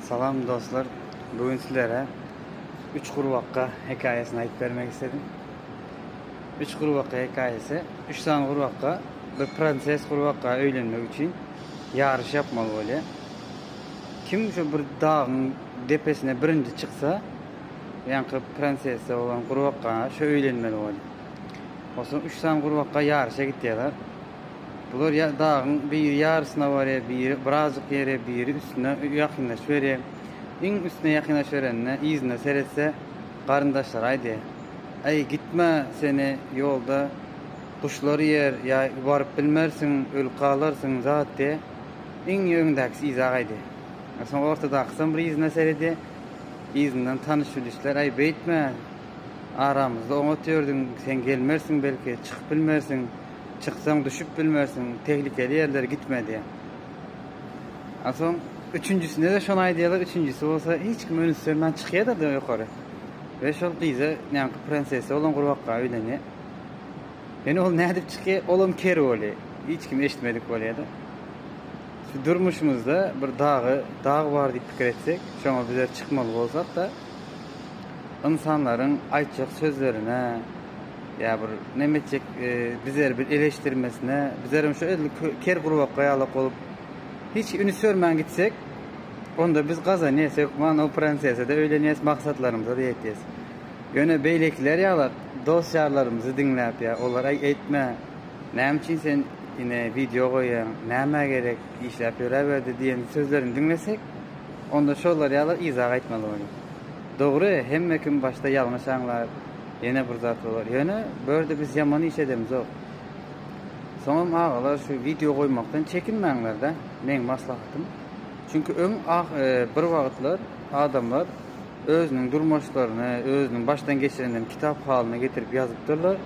Salam dostlar. Bugün sizlere 3 kuru vakka hikayesini ayıp vermek istedim. 3 kuru vakka hikayesi. 3 tane kuru vakka ve prenses kuru vakka öğlenmek için yarış yapmalı öyle. Kim şu bir dağın tepesine birinci çıksa, yani prensesi olan kuru vakka şu öğlenmeli öyle. O zaman 3 tane kuru vakka yarışa gittiler. Bunlar ya dağın bir yarısına var ya, bir birazcık yere, bir üstüne yakınlaşıyor. En üstüne yakınlaşıverenine izine seretse karındaşlar haydi. Ay gitme seni yolda kuşları yer ya varıp bilmersin öl kalarsın zat de. En yöndəksi izah haydi. Sonra ortada aksan bir izine seredi. İzinden tanışılışlar ay beytme. Aramızda onu ötüyordun sen gelmersin belki çıkıp bilmersin. Çıksan düşüp bilmersin, tehlikeli yerlere gitme diye. Son üçüncüsünde de şuna diyorlar, üçüncüsü olsa hiç kim önünden çıkıyor da yukarı. Ve şu kızı, yani prensesi olan kurvakka öyleni. Yani ol ne edip çıkıyor, oğlum kere öyle. Hiç kim eşitmedik öyle da. Şu durmuşumuzda bir dağ var diye fikir etsek, şu an bizler çıkmalı olsak da insanların aytacak sözlerine, ya bir ne metcek bizler bir eleştirmesine, bizlerim şu ker gruba kayalık olup hiç ünü sörmen gitsek, onda biz kazanıysak, o prensese de öyle niyes maksatlarımıza da yetiyiz. Yöne beylekler ya, dostlarlarımızı dinleyip ya, onlar ay etme, ne için sen yine video koyan, neme gerek iş yapıyor verdi diyen sözlerini dinlesek, onda şolar ya izah etmeli onu. Doğru, hem kim başta yanlış anlar, yine bir zat olur. Yani böyle biz yamanı iş edemiz o. Sonra ağalar şu video koymaktan çekinmeyenler de benim maslahatım. Çünkü bir vakitler adamlar özünün durmuşlarını, özünün baştan geçirinden kitap haline getirip yazıptırlar.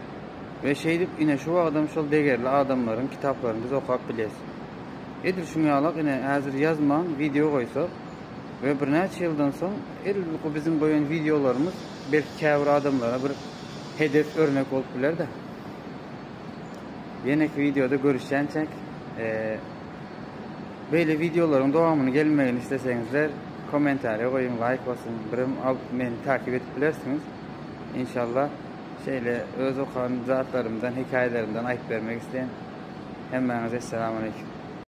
Ve deyip yine şu adam şol değerli adamların kitaplarını biz okuyup biliriz. Edir şunu yalak yine hazır yazman video koysak ve bir neçe yıldan sonra bizim koyan videolarımız belki kavur adamlara bir hedef örnek olup bilir de. Yeni videoda görüşeceğiz. Böyle videoların devamını gelmeyini istesenizler komentarya koyun, like basın, beni takip edip bilirsiniz. İnşallah öz okan zatlarımdan, hikayelerimden ayıp vermek isteyen hemmenize selamünaleyküm.